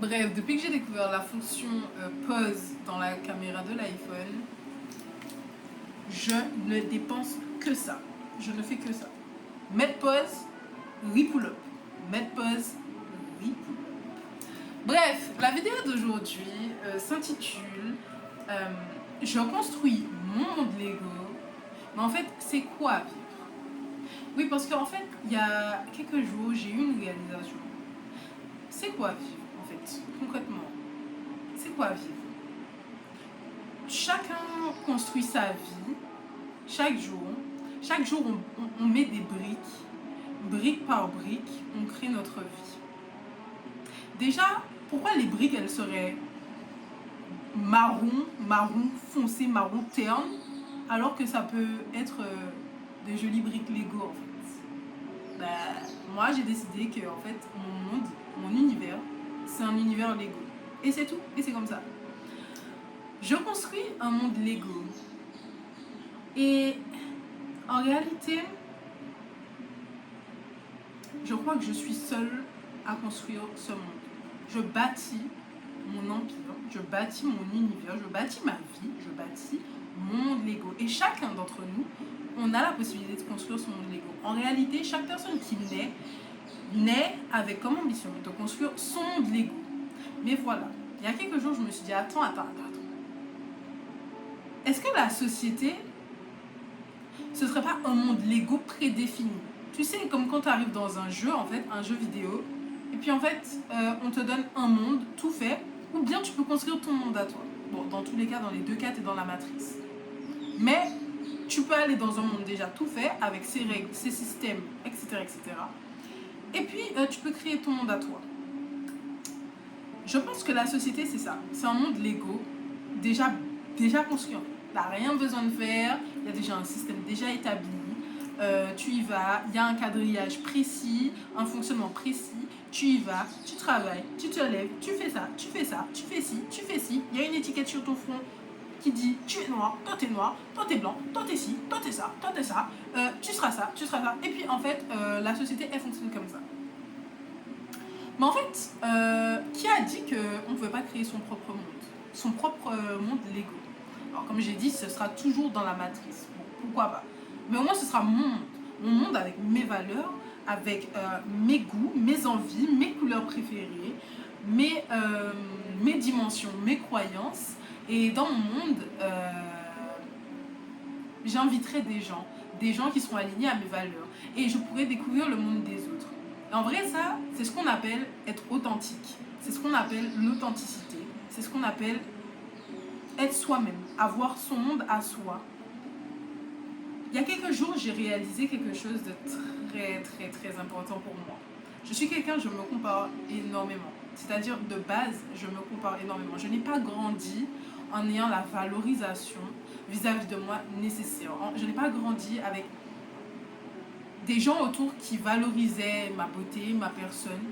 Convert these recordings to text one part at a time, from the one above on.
Bref, depuis que j'ai découvert la fonction pause dans la caméra de l'iPhone, je ne dépense que ça. Je ne fais que ça. Mettre pause, pull up. Mettre pause, pull up. Bref, la vidéo d'aujourd'hui s'intitule Je construis mon monde Lego. Mais en fait, c'est quoi vivre? Oui, parce qu'en fait, il y a quelques jours, j'ai eu une réalisation. C'est quoi vivre, en fait, concrètement? C'est quoi vivre? Chacun construit sa vie, chaque jour. Chaque jour, on met des brique par brique, on crée notre vie. Déjà, pourquoi les briques, elles seraient marron foncé, marron terne, alors que ça peut être des jolies briques Lego, en fait? Moi, j'ai décidé que, en fait, mon monde, mon univers, c'est un univers Lego. Et c'est tout, et c'est comme ça. Je construis un monde Lego. Et en réalité, je crois que je suis seule à construire ce monde. Je bâtis mon empire, je bâtis mon univers, je bâtis ma vie, je bâtis mon monde Lego. Et chacun d'entre nous, on a la possibilité de construire son monde Lego. En réalité, chaque personne qui naît avec comme ambition de construire son monde Lego. Mais voilà, il y a quelques jours, je me suis dit, attends. Est-ce que la société, ce serait pas un monde Lego prédéfini? Tu sais, comme quand tu arrives dans un jeu, en fait, un jeu vidéo, et puis en fait, on te donne un monde tout fait, ou bien tu peux construire ton monde à toi. Bon, dans tous les cas, dans les deux cas, tu es dans la matrice. Mais tu peux aller dans un monde déjà tout fait, avec ses règles, ses systèmes, etc. Et puis, tu peux créer ton monde à toi. Je pense que la société, c'est ça. C'est un monde Lego, déjà construit. Tu n'as rien besoin de faire, il y a déjà un système déjà établi. Tu y vas, il y a un quadrillage précis, un fonctionnement précis. Tu y vas, tu travailles, tu te lèves, tu fais ça, tu fais ci. Il y a une étiquette sur ton front qui dit tu es noir, toi t'es noir, toi t'es blanc, toi t'es ci, toi t'es ça, tu seras ça. Et puis en fait, la société elle fonctionne comme ça. Mais en fait, qui a dit qu'on ne pouvait pas créer son propre monde Lego? Alors comme j'ai dit, ce sera toujours dans la matrice. Bon, pourquoi pas? Mais au moins ce sera mon monde avec mes valeurs, avec mes goûts, mes envies, mes couleurs préférées, mes dimensions, mes croyances. Et dans mon monde, j'inviterai des gens qui seront alignés à mes valeurs. Et je pourrai découvrir le monde des autres. Et en vrai, ça, c'est ce qu'on appelle être authentique. C'est ce qu'on appelle l'authenticité. C'est ce qu'on appelle être soi-même, avoir son monde à soi. Il y a quelques jours, j'ai réalisé quelque chose de très important pour moi. Je suis quelqu'un, je me compare énormément. C'est-à-dire, de base, je me compare énormément. Je n'ai pas grandi en ayant la valorisation vis-à-vis de moi nécessaire. Je n'ai pas grandi avec des gens autour qui valorisaient ma beauté, ma personne.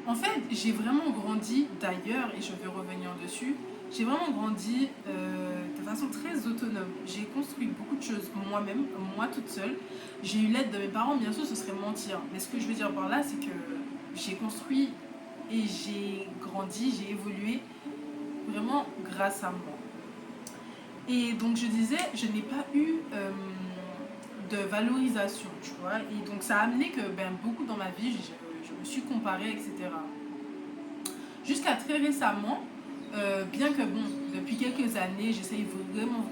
En fait, j'ai vraiment grandi d'ailleurs, et je vais revenir dessus, j'ai vraiment grandi de façon très autonome. J'ai construit beaucoup de choses moi-même, moi toute seule. J'ai eu l'aide de mes parents, bien sûr, ce serait mentir. Mais ce que je veux dire par là, c'est que j'ai construit et j'ai grandi, j'ai évolué vraiment grâce à moi. Et donc je disais, je n'ai pas eu de valorisation, tu vois. Et donc ça a amené que beaucoup dans ma vie, je me suis comparée, etc. Jusqu'à très récemment, bien que depuis quelques années, j'essaye vraiment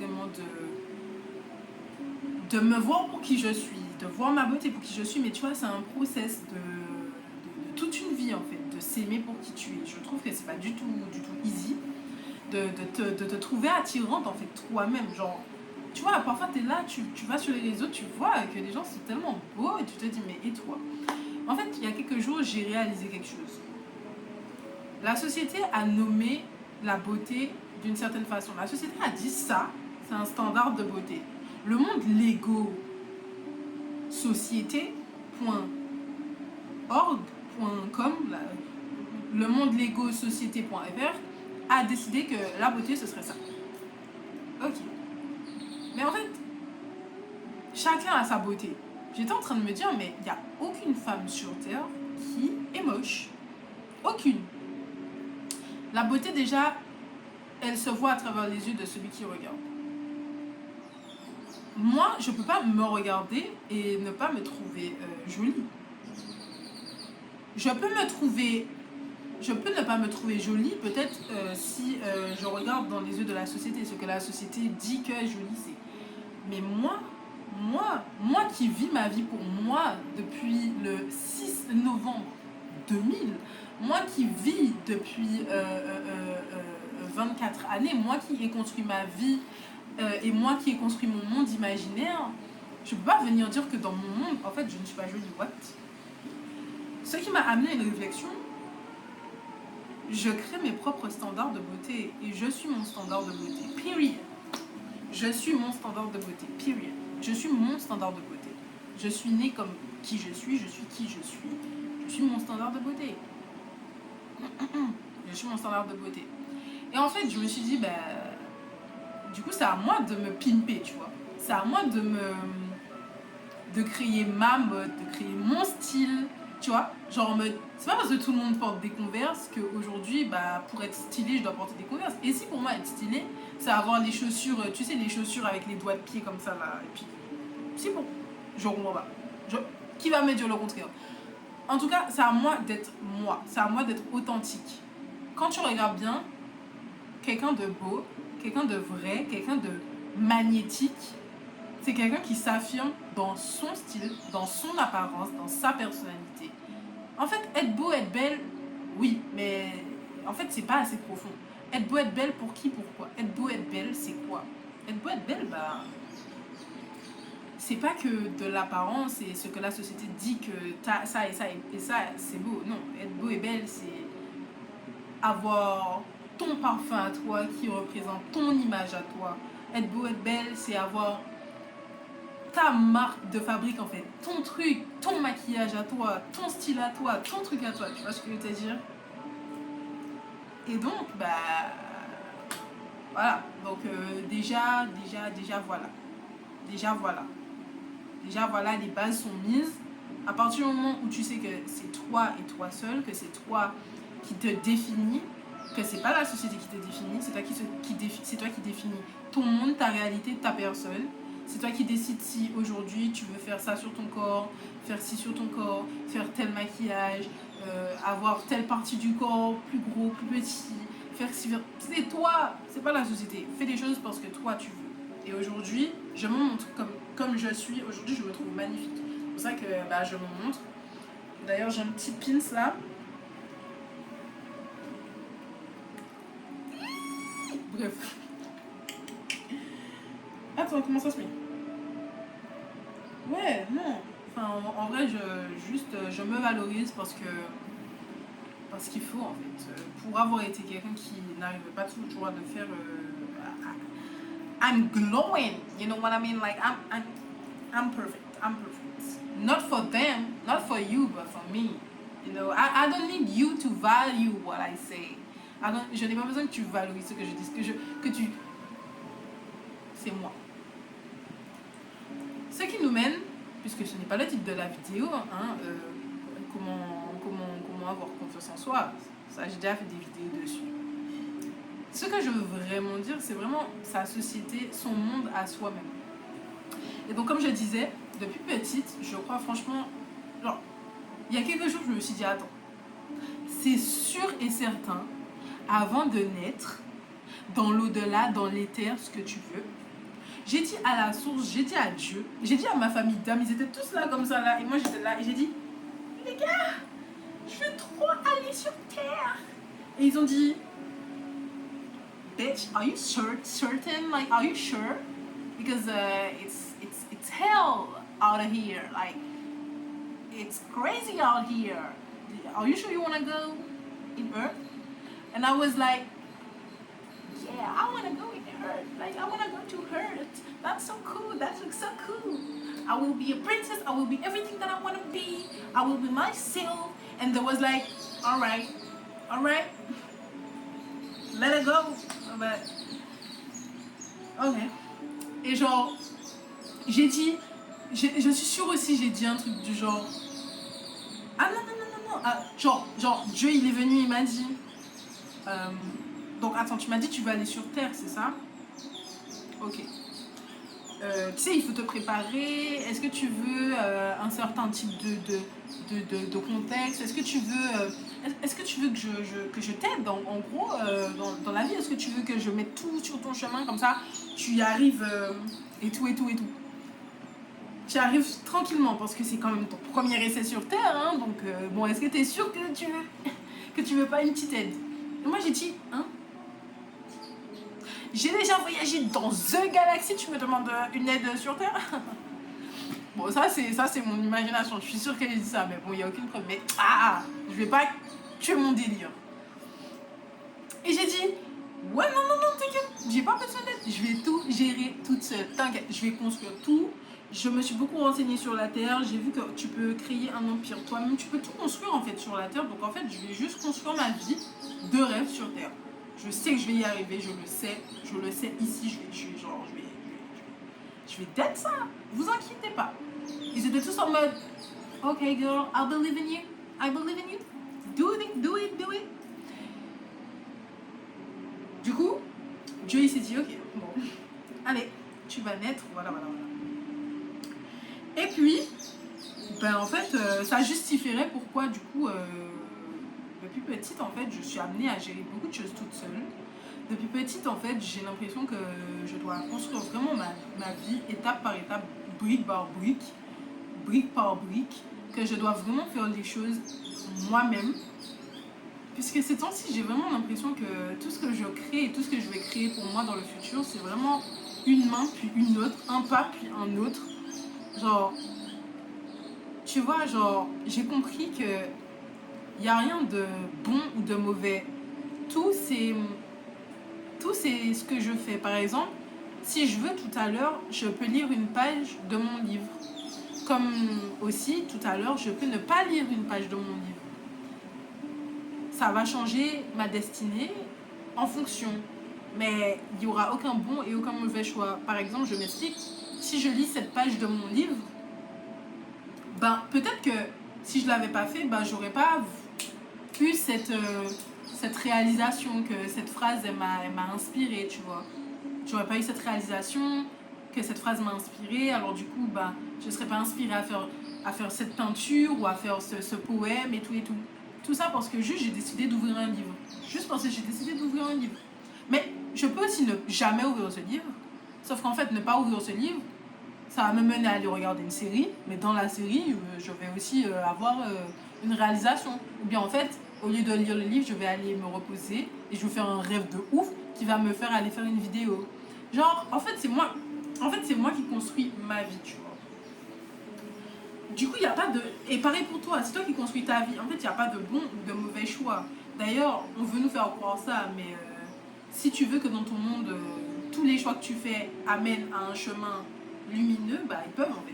de me voir pour qui je suis, de voir ma beauté pour qui je suis, mais tu vois, c'est un process de toute une vie en fait, de s'aimer pour qui tu es. Je trouve que c'est pas du tout easy de te trouver attirante en fait toi-même, genre, tu vois, parfois tu es là, tu vas sur les réseaux, tu vois que les gens sont tellement beaux et tu te dis mais et toi? En fait, il y a quelques jours, j'ai réalisé quelque chose. La société a nommé la beauté d'une certaine façon. La société a dit ça, c'est un standard de beauté. Le monde Lego société.org.com, le monde Lego société.fr a décidé que la beauté ce serait ça. Ok. Mais en fait, chacun a sa beauté. J'étais en train de me dire, mais il n'y a aucune femme sur Terre qui est moche. Aucune. La beauté, déjà, elle se voit à travers les yeux de celui qui regarde. Moi, je ne peux pas me regarder et ne pas me trouver jolie. Je peux ne pas me trouver jolie, peut-être si je regarde dans les yeux de la société, ce que la société dit que jolie c'est. Mais moi qui vis ma vie pour moi depuis le 6 novembre 2000, moi qui vis depuis 24 années, moi qui ai construit ma vie et moi qui ai construit mon monde imaginaire, je ne peux pas venir dire que dans mon monde, en fait, je ne suis pas jolie. What? Ce qui m'a amené à une réflexion, je crée mes propres standards de beauté et je suis mon standard de beauté. Period. Je suis mon standard de beauté. Period. Je suis mon standard de beauté. Je suis née comme qui je suis qui je suis. Je suis mon standard de beauté. Je suis mon standard de beauté. Et en fait, je me suis dit, bah, du coup, c'est à moi de me pimper, tu vois. C'est à moi de créer ma mode, de créer mon style, tu vois. Genre en mode, c'est pas parce que tout le monde porte des Converse qu'aujourd'hui, bah, pour être stylé, je dois porter des Converse. Et si pour moi, être stylé, c'est avoir les chaussures, tu sais, les chaussures avec les doigts de pied comme ça, là. Et puis, c'est bon. Je comprends pas. Qui va me dire le contraire? En tout cas, c'est à moi d'être moi. C'est à moi d'être authentique. Quand tu regardes bien, quelqu'un de beau, quelqu'un de vrai, quelqu'un de magnétique, c'est quelqu'un qui s'affirme dans son style, dans son apparence, dans sa personnalité. En fait, être beau, être belle, oui, mais en fait, c'est pas assez profond. Être beau, être belle, pour qui, pourquoi? Être beau, être belle, c'est quoi? Être beau, être belle, bah, c'est pas que de l'apparence et ce que la société dit que t'as ça et ça et ça, c'est beau. Non, être beau et belle, c'est avoir ton parfum à toi qui représente ton image à toi. Être beau, être belle, c'est avoir ta marque de fabrique en fait. Ton truc, ton maquillage à toi, ton style à toi, ton truc à toi. Tu vois ce que je veux te dire? Et donc, bah... Voilà. Donc, déjà, voilà. Déjà, voilà. Déjà, voilà, les bases sont mises. À partir du moment où tu sais que c'est toi et toi seul, que c'est toi qui te définis, que c'est pas la société qui te définit, c'est toi c'est toi qui définis ton monde, ta réalité, ta personne. C'est toi qui décides si aujourd'hui tu veux faire ça sur ton corps, faire ci sur ton corps, faire tel maquillage, avoir telle partie du corps plus gros, plus petit, faire ci, faire... C'est toi, c'est pas la société. Fais des choses parce que toi tu veux. Et aujourd'hui, je me montre comme je suis. Aujourd'hui, je me trouve magnifique. C'est pour ça que bah, je me montre. D'ailleurs, j'ai un petit pins là. Bref. Attends, comment ça se met? Ouais, non. Enfin, en vrai, je me valorise parce qu'il faut, en fait. Pour avoir été quelqu'un qui n'arrivait pas toujours à le faire, I'm glowing. You know what I mean? Like, I'm perfect. I'm perfect. Not for them, not for you, but for me. You know, I don't need you to value what I say. Je n'ai pas besoin que tu valorises ce que je dis, que tu... C'est moi. Ce qui nous mène, puisque ce n'est pas le titre de la vidéo, hein, comment avoir confiance en soi, ça j'ai déjà fait des vidéos dessus. Ce que je veux vraiment dire, c'est vraiment sa société, son monde à soi-même. Et donc comme je disais, depuis petite, je crois franchement, genre, il y a quelque chose, je me suis dit, attends, c'est sûr et certain, avant de naître, dans l'au-delà, dans l'éther, ce que tu veux, j'ai dit à la source, j'ai dit à Dieu, j'ai dit à ma famille d'âme, ils étaient tous là comme ça là, et moi j'étais là, et j'ai dit, les gars, je veux trop aller sur terre. Et ils ont dit, bitch, are you certain? Like, are you sure? Because it's hell out of here. Like, it's crazy out here. Are you sure you want to go in Earth? And I was like, yeah, I want to go in Earth. Like, I want to go to Earth. That's so cool. That looks so cool. I will be a princess. I will be everything that I want to be. I will be myself. And there was like, all right, let it go. But, ok. Et genre, j'ai dit, je suis sûre aussi, j'ai dit un truc du genre, ah non, genre, Dieu, il est venu, il m'a dit... donc, attends, tu m'as dit tu veux aller sur Terre, c'est ça? Ok. Tu sais, il faut te préparer. Est-ce que tu veux un certain type de contexte? Est-ce que tu veux, que je t'aide en gros dans la vie? Est-ce que tu veux que je mette tout sur ton chemin comme ça tu y arrives et tout et tout et tout? Tu y arrives tranquillement parce que c'est quand même ton premier essai sur Terre, hein, donc bon, est-ce que tu es sûr que tu veux pas une petite aide? Et moi j'ai dit, hein? J'ai déjà voyagé dans The Galaxy, tu me demandes une aide sur Terre? Bon, ça c'est mon imagination, je suis sûre qu'elle dit ça, mais bon, il n'y a aucune preuve. Mais je vais pas tuer mon délire. Et j'ai dit, ouais, non, t'inquiète, j'ai pas besoin d'aide, je vais tout gérer toute seule, t'inquiète, je vais construire tout. Je me suis beaucoup renseignée sur la Terre, j'ai vu que tu peux créer un empire toi-même, tu peux tout construire en fait sur la Terre, donc en fait, je vais juste construire ma vie de rêve sur Terre. Je sais que je vais y arriver, je le sais ici, je vais d'être ça, vous inquiétez pas. Ils étaient tous en mode, ok girl, I believe in you, do it. Du coup, Dieu il s'est dit, ok, bon, allez, tu vas naître, voilà. Et puis, ben en fait, ça justifierait pourquoi du coup, depuis petite en fait, je suis amenée à gérer beaucoup de choses toute seule. Depuis petite en fait, j'ai l'impression que je dois construire vraiment ma vie étape par étape, brique par brique, que je dois vraiment faire les choses moi-même. Puisque ces temps-ci, j'ai vraiment l'impression que tout ce que je crée et tout ce que je vais créer pour moi dans le futur, c'est vraiment une main puis une autre, un pas puis un autre. Genre, tu vois, genre, j'ai compris que il n'y a rien de bon ou de mauvais. Tout c'est ce que je fais. Par exemple, si je veux tout à l'heure, je peux lire une page de mon livre. Comme aussi, tout à l'heure, je peux ne pas lire une page de mon livre. Ça va changer ma destinée en fonction. Mais il n'y aura aucun bon et aucun mauvais choix. Par exemple, je m'explique. Si je lis cette page de mon livre, ben peut-être que si je ne l'avais pas fait, ben j'aurais pas eu cette réalisation, que cette phrase elle m'a inspirée, tu vois. J'aurais pas eu cette réalisation, que cette phrase m'a inspirée, alors du coup, ben, je ne serais pas inspirée à faire cette peinture ou à faire ce poème et tout et tout. Tout ça parce que juste j'ai décidé d'ouvrir un livre. Juste parce que j'ai décidé d'ouvrir un livre. Mais je peux aussi ne jamais ouvrir ce livre, sauf qu'en fait, ne pas ouvrir ce livre, ça va me mener à aller regarder une série, mais dans la série, je vais aussi avoir une réalisation. Ou bien en fait, au lieu de lire le livre, je vais aller me reposer et je vais faire un rêve de ouf qui va me faire aller faire une vidéo. Genre, en fait, c'est moi qui construis ma vie, tu vois. Du coup, il n'y a pas de... Et pareil pour toi, c'est toi qui construis ta vie. En fait, il n'y a pas de bon ou de mauvais choix. D'ailleurs, on veut nous faire croire ça, mais si tu veux que dans ton monde, tous les choix que tu fais amènent à un chemin lumineux, bah ils peuvent en fait.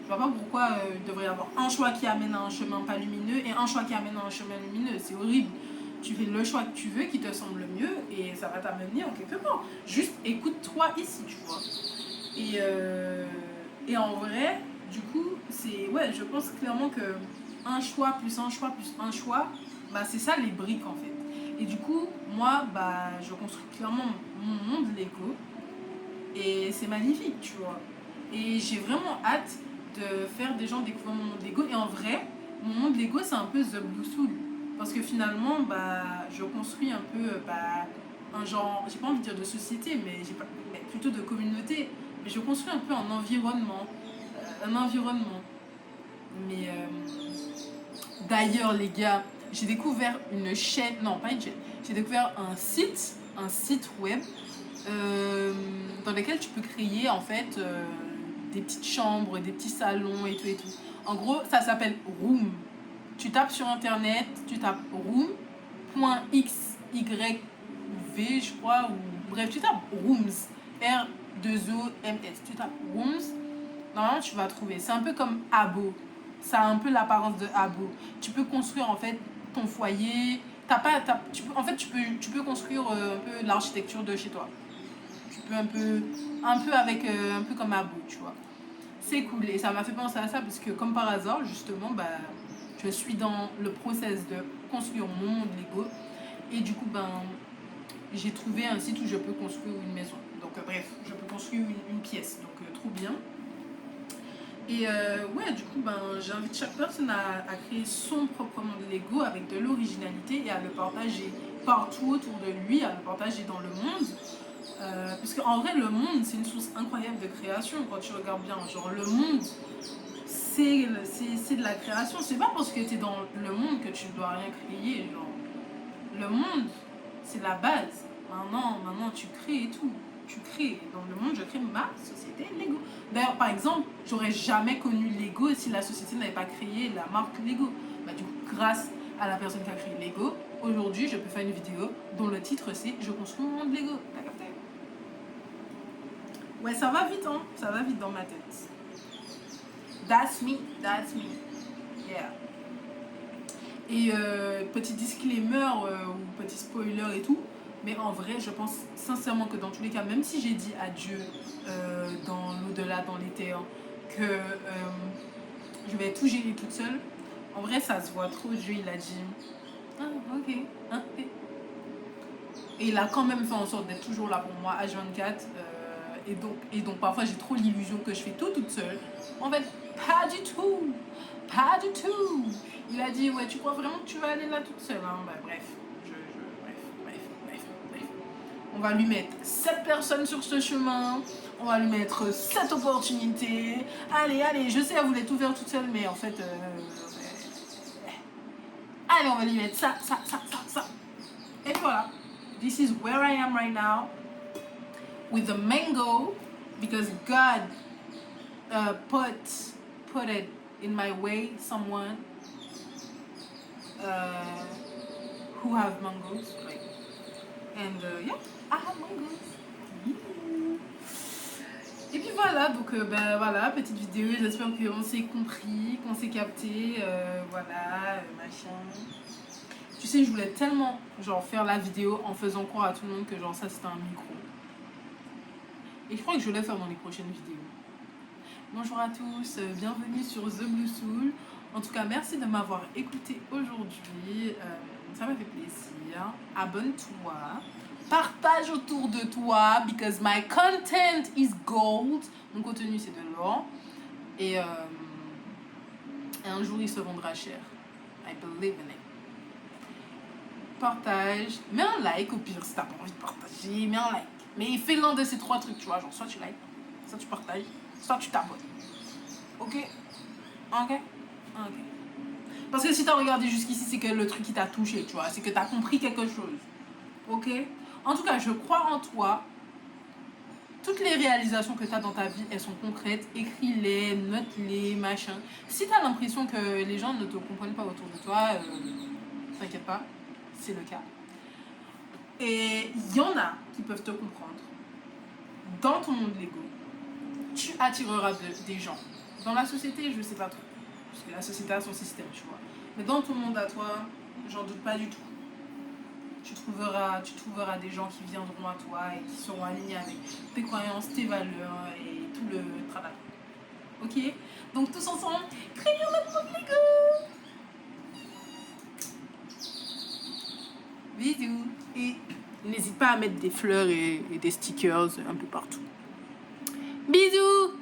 Je vois pas pourquoi il devrait y avoir un choix qui amène à un chemin pas lumineux et un choix qui amène à un chemin lumineux. C'est horrible. Tu fais le choix que tu veux, qui te semble le mieux, et ça va t'amener en quelque part. Juste écoute-toi ici, tu vois. Et en vrai, du coup, je pense clairement que un choix plus un choix plus un choix, bah c'est ça les briques en fait. Et du coup, moi, bah je construis clairement mon monde Lego, et c'est magnifique, tu vois. Et j'ai vraiment hâte de faire des gens découvrir mon monde Lego. Et en vrai, mon monde Lego, c'est un peu The Blue Soul. Parce que finalement, bah, je construis un peu un genre, j'ai pas envie de dire de société, mais plutôt de communauté. Mais je construis un peu un environnement. Mais d'ailleurs, les gars, j'ai découvert une chaîne, non pas une chaîne, j'ai découvert un site web dans lequel tu peux créer en fait des petites chambres, des petits salons et tout et tout. En gros, ça s'appelle Room. Tu tapes sur internet, tu tapes room.xyv, je crois, ou bref, tu tapes Rooms, R2OMS. Tu tapes Rooms, normalement tu vas trouver. C'est un peu comme Abo. Ça a un peu l'apparence de Abo. Tu peux construire en fait ton foyer. En fait, tu peux construire un peu l'architecture de chez toi. Tu peux un peu comme Abo, tu vois. C'est cool et ça m'a fait penser à ça parce que comme par hasard, justement, bah, je suis dans le process de construire mon monde Lego. Et du coup, j'ai trouvé un site où je peux construire une maison. Donc bref, je peux construire une pièce. Donc trop bien. Et ouais, du coup, j'invite chaque personne à créer son propre monde Lego avec de l'originalité et à le partager partout autour de lui, à le partager dans le monde. Parce qu'en vrai, le monde, c'est une source incroyable de création quand tu regardes bien. Genre, le monde, c'est de la création. C'est pas parce que tu es dans le monde que tu ne dois rien créer. Genre, le monde, c'est la base. Maintenant, tu crées et tout. Tu crées. Dans le monde, je crée ma société Lego. D'ailleurs, par exemple, j'aurais jamais connu Lego si la société n'avait pas créé la marque Lego. Du coup, grâce à la personne qui a créé Lego, aujourd'hui, je peux faire une vidéo dont le titre c'est Je construis mon monde Lego. T'as capté? Ouais, ça va vite, hein. Ça va vite dans ma tête. That's me. Yeah. Et petit disclaimer ou petit spoiler et tout, mais en vrai, je pense sincèrement que dans tous les cas, même si j'ai dit adieu dans l'au-delà, dans les terres, que je vais tout gérer toute seule, en vrai, ça se voit trop. Dieu, il a dit ok. Et il a quand même fait en sorte d'être toujours là pour moi, H24. Et donc, parfois, j'ai trop l'illusion que je fais tout toute seule. En fait, pas du tout. Pas du tout. Il a dit, ouais, tu crois vraiment que tu vas aller là toute seule, hein? Bref. Bref. On va lui mettre 7 personnes sur ce chemin. On va lui mettre 7 opportunités. Allez, je sais, elle voulait tout faire toute seule, mais en fait... allez, on va lui mettre ça. Et voilà. This is where I am right now. With the mango. Because God put it in my way, someone who have mangoes, like, and yeah, I have mangoes. Et puis voilà, donc voilà, petite vidéo, j'espère qu'on s'est compris, qu'on s'est capté, voilà, machin. Tu sais, je voulais tellement genre faire la vidéo en faisant croire à tout le monde que genre ça c'était un micro. Et je crois que je vais le faire dans les prochaines vidéos. Bonjour à tous, bienvenue sur The Blue Soul. En tout cas, merci de m'avoir écouté aujourd'hui. Ça m'a fait plaisir. Abonne-toi. Partage autour de toi. Because my content is gold. Mon contenu, c'est de l'or. Et un jour, il se vendra cher. I believe in it. Partage. Mets un like au pire si t'as pas envie de partager. Mets un like. Mais fais l'un de ces 3 trucs, tu vois. Genre, soit tu likes, soit tu partages, soit tu t'abonnes. Ok? Parce que si t'as regardé jusqu'ici, c'est que le truc qui t'a touché, tu vois. C'est que t'as compris quelque chose. Ok? En tout cas, je crois en toi. Toutes les réalisations que t'as dans ta vie, elles sont concrètes. Écris-les, note-les, machin. Si t'as l'impression que les gens ne te comprennent pas autour de toi, t'inquiète pas, c'est le cas. Et il y en a qui peuvent te comprendre. Dans ton monde Lego, tu attireras des gens. Dans la société, je sais pas trop. Parce que la société a son système, tu vois. Mais dans ton monde à toi, j'en doute pas du tout. Tu trouveras des gens qui viendront à toi et qui seront alignés avec tes croyances, tes valeurs et tout le travail. Ok? Donc tous ensemble, créons notre monde Lego! Bisous! Et n'hésite pas à mettre des fleurs et des stickers un peu partout. Bisous!